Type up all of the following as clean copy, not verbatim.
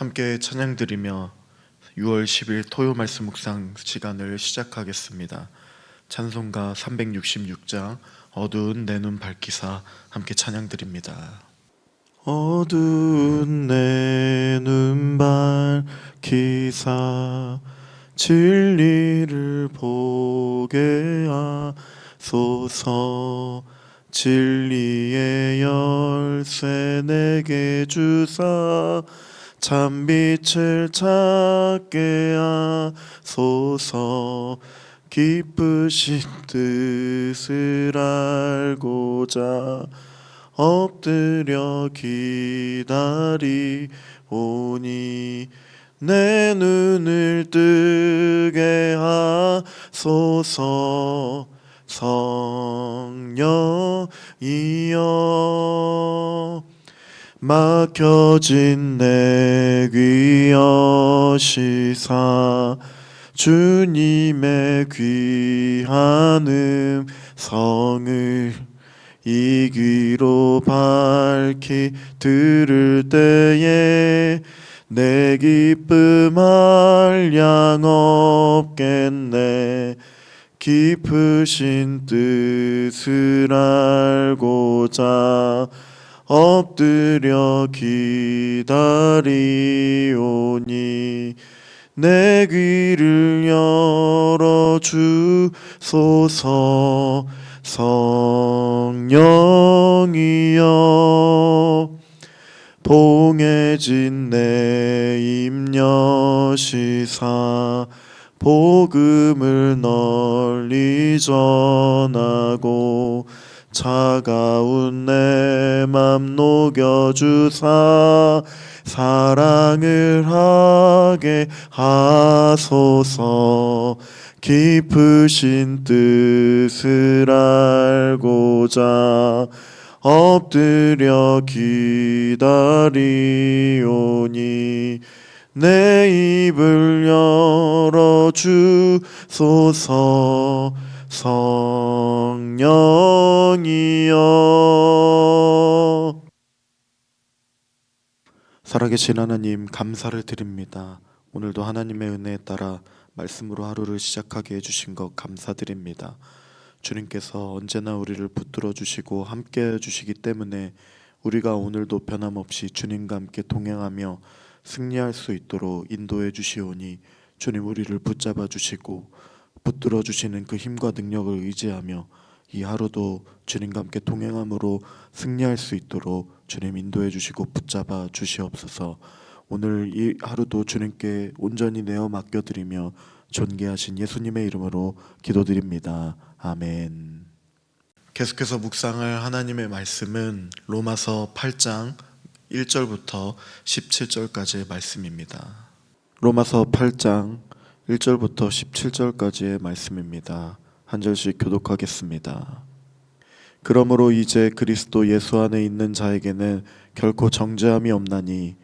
함께 찬양드리며 6월 10일 토요 말씀 묵상 시간을 시작하겠습니다. 찬송가 366장 어두운 내 눈 밝히사 함께 찬양드립니다. 어두운 내 눈 밝히사 진리를 보게 하소서. 진리의 열쇠 내게 주사 참빛을 찾게 하소서. 기쁘신 뜻을 알고자 엎드려 기다리오니 내 눈을 뜨게 하소서. 성령이여 막혀진 내 귀 여시사 주님의 귀한 음성을 이 귀로 밝히 들을 때에 내 기쁨 한량 없겠네. 깊으신 뜻을 알고자 엎드려 기다리오니 내 귀를 열어주소서. 성령이여 봉해진 내 입 여시사 복음을 널리 전하고 차가운 내 맘 녹여주사 사랑을 하게 하소서. 깊으신 뜻을 알고자 엎드려 기다리오니 내 입을 열어주소서. 성령이여 살아계신 하나님, 감사를 드립니다. 오늘도 하나님의 은혜에 따라 말씀으로 하루를 시작하게 해주신 것 감사드립니다. 주님께서 언제나 우리를 붙들어 주시고 함께 해주시기 때문에 우리가 오늘도 변함없이 주님과 함께 동행하며 승리할 수 있도록 인도해 주시오니 주님, 우리를 붙잡아 주시고 붙들어 주시는 그 힘과 능력을 의지하며 이 하루도 주님과 함께 동행함으로 승리할 수 있도록 주님 인도해 주시고 붙잡아 주시옵소서. 오늘 이 하루도 주님께 온전히 내어 맡겨드리며 존귀하신 예수님의 이름으로 기도드립니다. 아멘. 계속해서 묵상할 하나님의 말씀은 로마서 8장 1절부터 17절까지의 말씀입니다. 로마서 8장 1절부터 17절까지의 말씀입니다. 한 절씩 교독하겠습니다. 그러므로 이제 그리스도 예수 안에 있는 자에게는 결코 정죄함이 없나니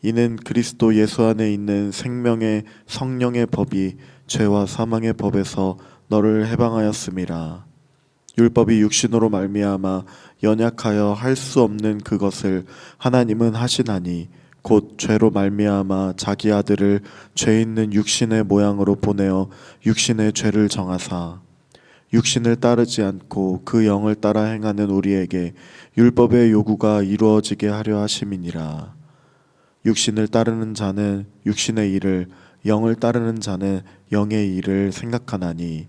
이는 그리스도 예수 안에 있는 생명의 성령의 법이 죄와 사망의 법에서 너를 해방하였음이라. 율법이 육신으로 말미암아 연약하여 할 수 없는 그것을 하나님은 하시나니 곧 죄로 말미암아 자기 아들을 죄 있는 육신의 모양으로 보내어 육신의 죄를 정하사 육신을 따르지 않고 그 영을 따라 행하는 우리에게 율법의 요구가 이루어지게 하려 하심이니라. 육신을 따르는 자는 육신의 일을, 영을 따르는 자는 영의 일을 생각하나니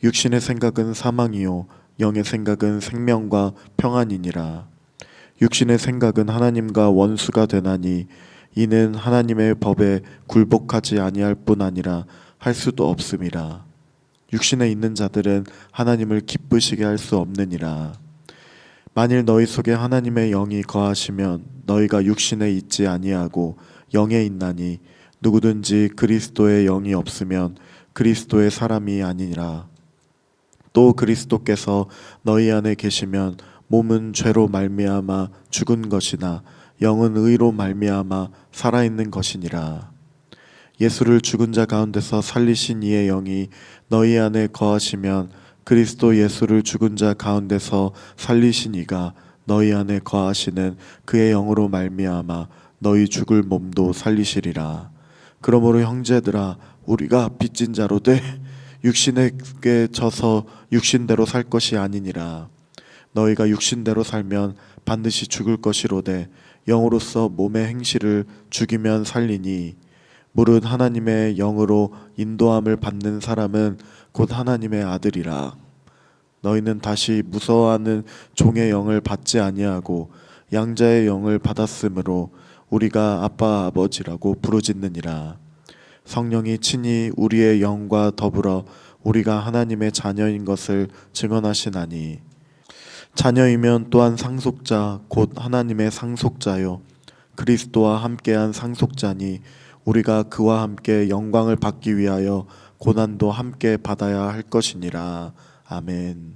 육신의 생각은 사망이요 영의 생각은 생명과 평안이니라. 육신의 생각은 하나님과 원수가 되나니 이는 하나님의 법에 굴복하지 아니할 뿐 아니라 할 수도 없음이라. 육신에 있는 자들은 하나님을 기쁘시게 할 수 없느니라. 만일 너희 속에 하나님의 영이 거하시면 너희가 육신에 있지 아니하고 영에 있나니 누구든지 그리스도의 영이 없으면 그리스도의 사람이 아니니라. 또 그리스도께서 너희 안에 계시면 몸은 죄로 말미암아 죽은 것이나 영은 의로 말미암아 살아있는 것이니라. 예수를 죽은 자 가운데서 살리신 이의 영이 너희 안에 거하시면 그리스도 예수를 죽은 자 가운데서 살리신 이가 너희 안에 거하시는 그의 영으로 말미암아 너희 죽을 몸도 살리시리라. 그러므로 형제들아, 우리가 빚진 자로 돼 육신에게 져서 육신대로 살 것이 아니니라. 너희가 육신대로 살면 반드시 죽을 것이로되 영으로서 몸의 행실을 죽이면 살리니, 무릇 하나님의 영으로 인도함을 받는 사람은 곧 하나님의 아들이라. 너희는 다시 무서워하는 종의 영을 받지 아니하고 양자의 영을 받았으므로 우리가 아빠 아버지라고 부르짖느니라. 성령이 친히 우리의 영과 더불어 우리가 하나님의 자녀인 것을 증언하시나니, 자녀이면 또한 상속자 곧 하나님의 상속자요 그리스도와 함께한 상속자니, 우리가 그와 함께 영광을 받기 위하여 고난도 함께 받아야 할 것이니라. 아멘.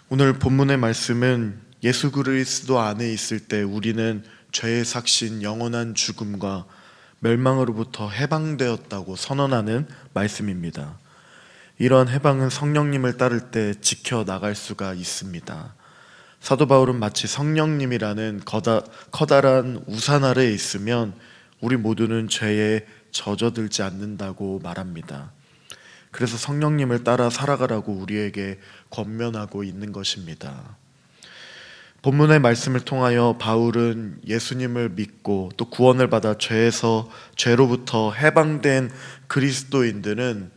오늘 본문의 말씀은 예수 그리스도 안에 있을 때 우리는 죄의 삭신 영원한 죽음과 멸망으로부터 해방되었다고 선언하는 말씀입니다. 이러한 해방은 성령님을 따를 때 지켜나갈 수가 있습니다. 사도 바울은 마치 성령님이라는 커다란 우산 아래에 있으면 우리 모두는 죄에 젖어들지 않는다고 말합니다. 그래서 성령님을 따라 살아가라고 우리에게 권면하고 있는 것입니다. 본문의 말씀을 통하여 바울은 예수님을 믿고 또 구원을 받아 죄로부터 해방된 그리스도인들은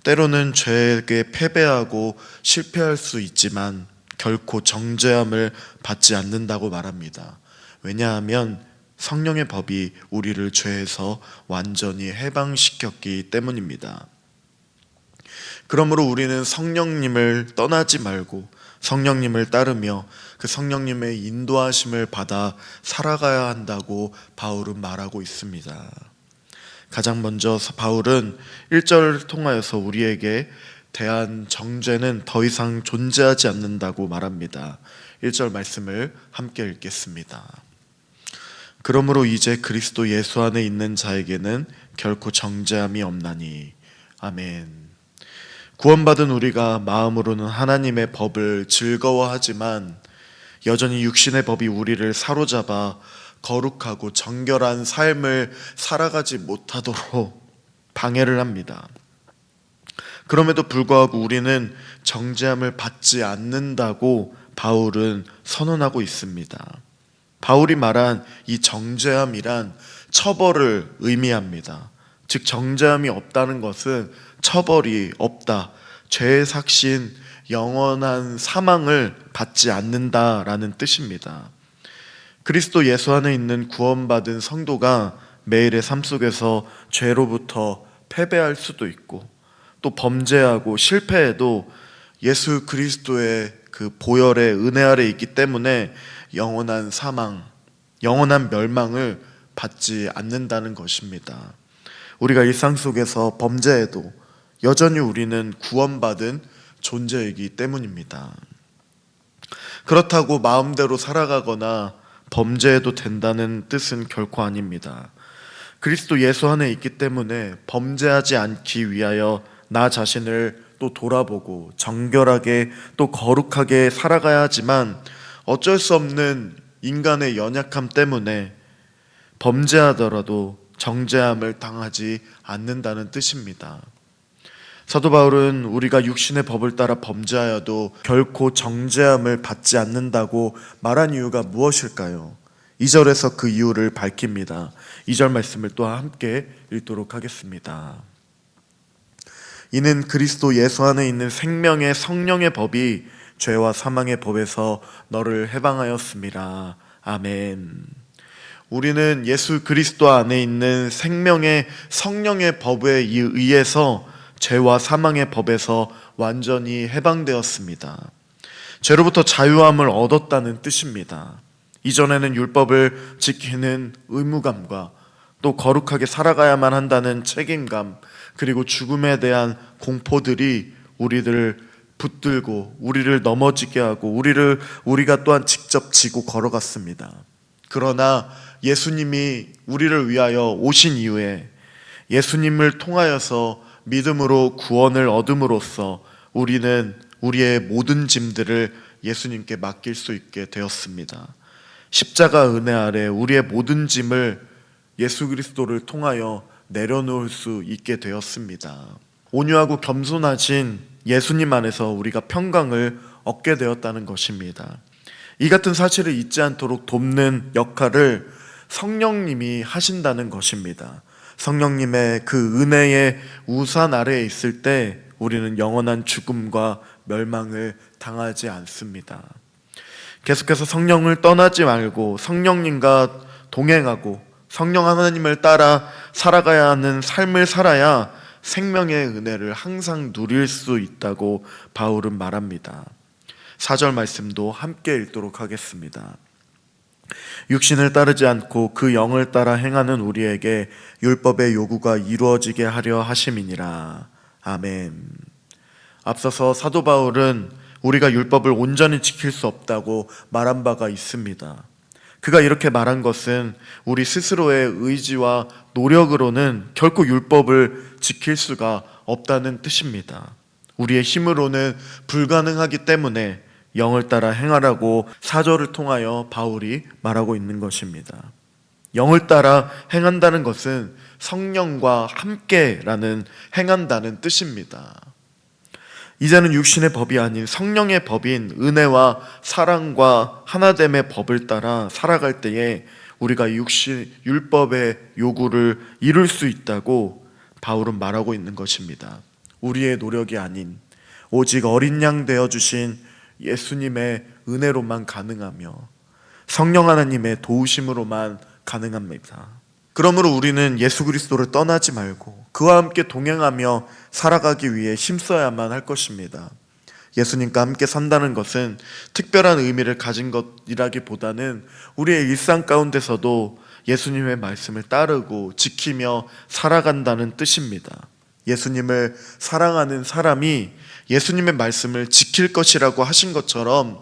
때로는 죄에게 패배하고 실패할 수 있지만 결코 정죄함을 받지 않는다고 말합니다. 왜냐하면 성령의 법이 우리를 죄에서 완전히 해방시켰기 때문입니다. 그러므로 우리는 성령님을 떠나지 말고 성령님을 따르며 그 성령님의 인도하심을 받아 살아가야 한다고 바울은 말하고 있습니다. 가장 먼저 바울은 1절을 통하여서 우리에게 대한 정죄는 더 이상 존재하지 않는다고 말합니다. 1절 말씀을 함께 읽겠습니다. 그러므로 이제 그리스도 예수 안에 있는 자에게는 결코 정죄함이 없나니. 아멘. 구원받은 우리가 마음으로는 하나님의 법을 즐거워하지만 여전히 육신의 법이 우리를 사로잡아 거룩하고 정결한 삶을 살아가지 못하도록 방해를 합니다. 그럼에도 불구하고 우리는 정죄함을 받지 않는다고 바울은 선언하고 있습니다. 바울이 말한 이 정죄함이란 처벌을 의미합니다. 즉 정죄함이 없다는 것은 처벌이 없다, 죄의 삭신, 영원한 사망을 받지 않는다라는 뜻입니다. 그리스도 예수 안에 있는 구원받은 성도가 매일의 삶 속에서 죄로부터 패배할 수도 있고 또 범죄하고 실패해도 예수 그리스도의 그 보혈의 은혜 아래 있기 때문에 영원한 사망, 영원한 멸망을 받지 않는다는 것입니다. 우리가 일상 속에서 범죄해도 여전히 우리는 구원받은 존재이기 때문입니다. 그렇다고 마음대로 살아가거나 범죄해도 된다는 뜻은 결코 아닙니다. 그리스도 예수 안에 있기 때문에 범죄하지 않기 위하여 나 자신을 또 돌아보고 정결하게 또 거룩하게 살아가야 하지만 어쩔 수 없는 인간의 연약함 때문에 범죄하더라도 정죄함을 당하지 않는다는 뜻입니다. 사도 바울은 우리가 육신의 법을 따라 범죄하여도 결코 정죄함을 받지 않는다고 말한 이유가 무엇일까요? 2절에서 그 이유를 밝힙니다. 2절 말씀을 또 함께 읽도록 하겠습니다. 이는 그리스도 예수 안에 있는 생명의 성령의 법이 죄와 사망의 법에서 너를 해방하였음이라. 아멘. 우리는 예수 그리스도 안에 있는 생명의 성령의 법에 의해서 죄와 사망의 법에서 완전히 해방되었습니다. 죄로부터 자유함을 얻었다는 뜻입니다. 이전에는 율법을 지키는 의무감과 또 거룩하게 살아가야만 한다는 책임감, 그리고 죽음에 대한 공포들이 우리들을 붙들고 우리를 넘어지게 하고 우리가 또한 직접 지고 걸어갔습니다. 그러나 예수님이 우리를 위하여 오신 이후에 예수님을 통하여서 믿음으로 구원을 얻음으로써 우리는 우리의 모든 짐들을 예수님께 맡길 수 있게 되었습니다. 십자가 은혜 아래 우리의 모든 짐을 예수 그리스도를 통하여 내려놓을 수 있게 되었습니다. 온유하고 겸손하신 예수님 안에서 우리가 평강을 얻게 되었다는 것입니다. 이 같은 사실을 잊지 않도록 돕는 역할을 성령님이 하신다는 것입니다. 성령님의 그 은혜의 우산 아래에 있을 때 우리는 영원한 죽음과 멸망을 당하지 않습니다. 계속해서 성령을 떠나지 말고 성령님과 동행하고 성령 하나님을 따라 살아가야 하는 삶을 살아야 생명의 은혜를 항상 누릴 수 있다고 바울은 말합니다. 4절 말씀도 함께 읽도록 하겠습니다. 육신을 따르지 않고 그 영을 따라 행하는 우리에게 율법의 요구가 이루어지게 하려 하심이니라. 아멘. 앞서서 사도 바울은 우리가 율법을 온전히 지킬 수 없다고 말한 바가 있습니다. 그가 이렇게 말한 것은 우리 스스로의 의지와 노력으로는 결코 율법을 지킬 수가 없다는 뜻입니다. 우리의 힘으로는 불가능하기 때문에 영을 따라 행하라고 4절을 통하여 바울이 말하고 있는 것입니다. 영을 따라 행한다는 것은 성령과 함께라는 행한다는 뜻입니다. 이제는 육신의 법이 아닌 성령의 법인 은혜와 사랑과 하나됨의 법을 따라 살아갈 때에 우리가 율법의 요구를 이룰 수 있다고 바울은 말하고 있는 것입니다. 우리의 노력이 아닌 오직 어린 양 되어주신 예수님의 은혜로만 가능하며 성령 하나님의 도우심으로만 가능합니다. 그러므로 우리는 예수 그리스도를 떠나지 말고 그와 함께 동행하며 살아가기 위해 힘써야만 할 것입니다. 예수님과 함께 산다는 것은 특별한 의미를 가진 것이라기보다는 우리의 일상 가운데서도 예수님의 말씀을 따르고 지키며 살아간다는 뜻입니다. 예수님을 사랑하는 사람이 예수님의 말씀을 지킬 것이라고 하신 것처럼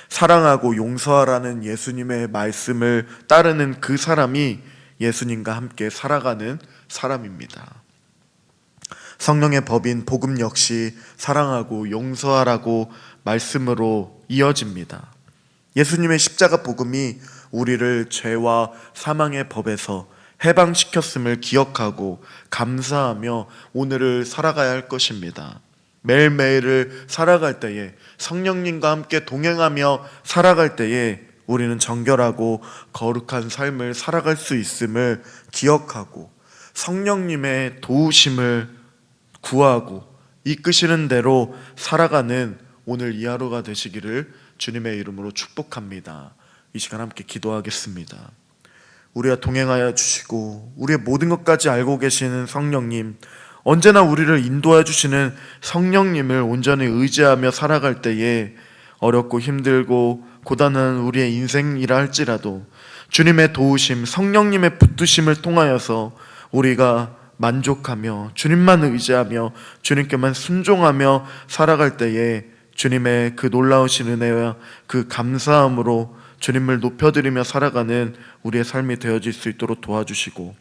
사랑하고 용서하라는 예수님의 말씀을 따르는 그 사람이 예수님과 함께 살아가는 사람입니다. 성령의 법인 복음 역시 사랑하고 용서하라고 말씀으로 이어집니다. 예수님의 십자가 복음이 우리를 죄와 사망의 법에서 해방시켰음을 기억하고 감사하며 오늘을 살아가야 할 것입니다. 매일매일을 살아갈 때에 성령님과 함께 동행하며 살아갈 때에 우리는 정결하고 거룩한 삶을 살아갈 수 있음을 기억하고 성령님의 도우심을 구하고 이끄시는 대로 살아가는 오늘 이 하루가 되시기를 주님의 이름으로 축복합니다. 이 시간 함께 기도하겠습니다. 우리와 동행하여 주시고 우리의 모든 것까지 알고 계시는 성령님, 언제나 우리를 인도해 주시는 성령님을 온전히 의지하며 살아갈 때에 어렵고 힘들고 고단한 우리의 인생이라 할지라도 주님의 도우심, 성령님의 붙드심을 통하여서 우리가 만족하며 주님만 의지하며 주님께만 순종하며 살아갈 때에 주님의 그 놀라우신 은혜와 그 감사함으로 주님을 높여드리며 살아가는 우리의 삶이 되어질 수 있도록 도와주시고,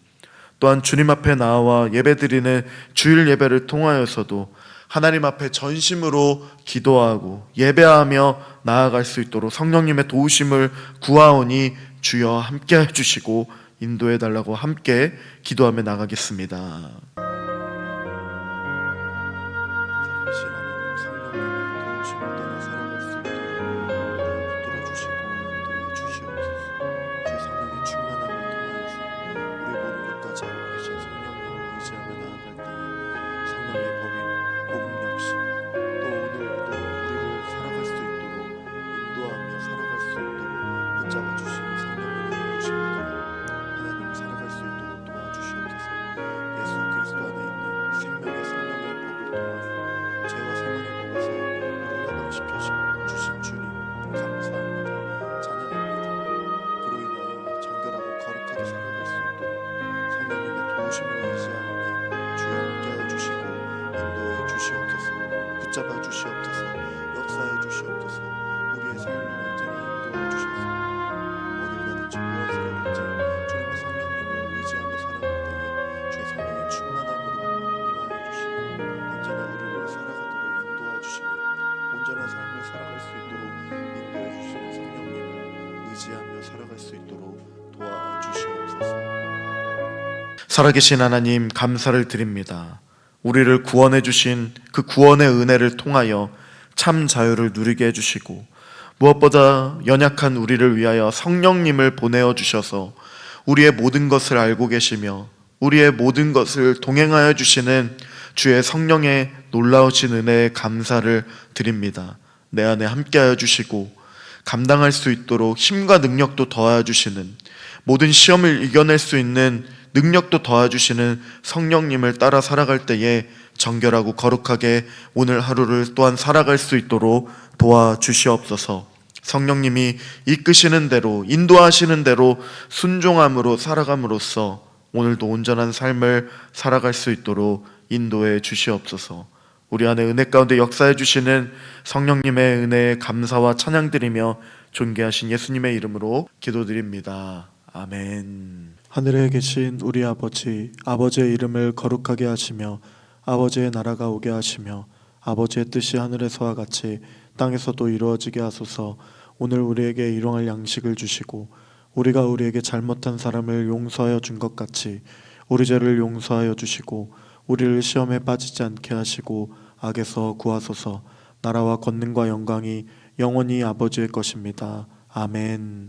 또한 주님 앞에 나와 예배드리는 주일 예배를 통하여서도 하나님 앞에 전심으로 기도하고 예배하며 나아갈 수 있도록 성령님의 도우심을 구하오니 주여 함께 해주시고 인도해 달라고 함께 기도하며 나가겠습니다. 붙잡아 주시옵소서. 역사해 주시옵소서. 우리의 삶을 언제나 인도해 주셔서 어딜 가든지 무엇을 하든지 주님의 성령님을 의지하며 살아갈 때에 주의 성령의 충만함으로 임하여 주시고 언제나 우리를 살아가도록 인도해 주시며 온전한 삶을 살아갈 수 있도록 인도해 주시는 성령님을 의지하며 살아갈 살아계신 하나님, 감사를 드립니다. 우리를 구원해 주신 그 구원의 은혜를 통하여 참 자유를 누리게 해주시고, 무엇보다 연약한 우리를 위하여 성령님을 보내어 주셔서 우리의 모든 것을 알고 계시며 우리의 모든 것을 동행하여 주시는 주의 성령의 놀라우신 은혜에 감사를 드립니다. 내 안에 함께하여 주시고 감당할 수 있도록 힘과 능력도 더하여 주시는, 모든 시험을 이겨낼 수 있는 능력도 도와주시는 성령님을 따라 살아갈 때에 정결하고 거룩하게 오늘 하루를 또한 살아갈 수 있도록 도와주시옵소서. 성령님이 이끄시는 대로, 인도하시는 대로 순종함으로 살아감으로써 오늘도 온전한 삶을 살아갈 수 있도록 인도해 주시옵소서. 우리 안에 은혜 가운데 역사해 주시는 성령님의 은혜에 감사와 찬양드리며 존귀하신 예수님의 이름으로 기도드립니다. 아멘. 하늘에 계신 우리 아버지, 아버지의 이름을 거룩하게 하시며 아버지의 나라가 오게 하시며 아버지의 뜻이 하늘에서와 같이 땅에서도 이루어지게 하소서. 오늘 우리에게 일용할 양식을 주시고 우리가 우리에게 잘못한 사람을 용서하여 준 것 같이 우리 죄를 용서하여 주시고 우리를 시험에 빠지지 않게 하시고 악에서 구하소서. 나라와 권능과 영광이 영원히 아버지의 것입니다. 아멘.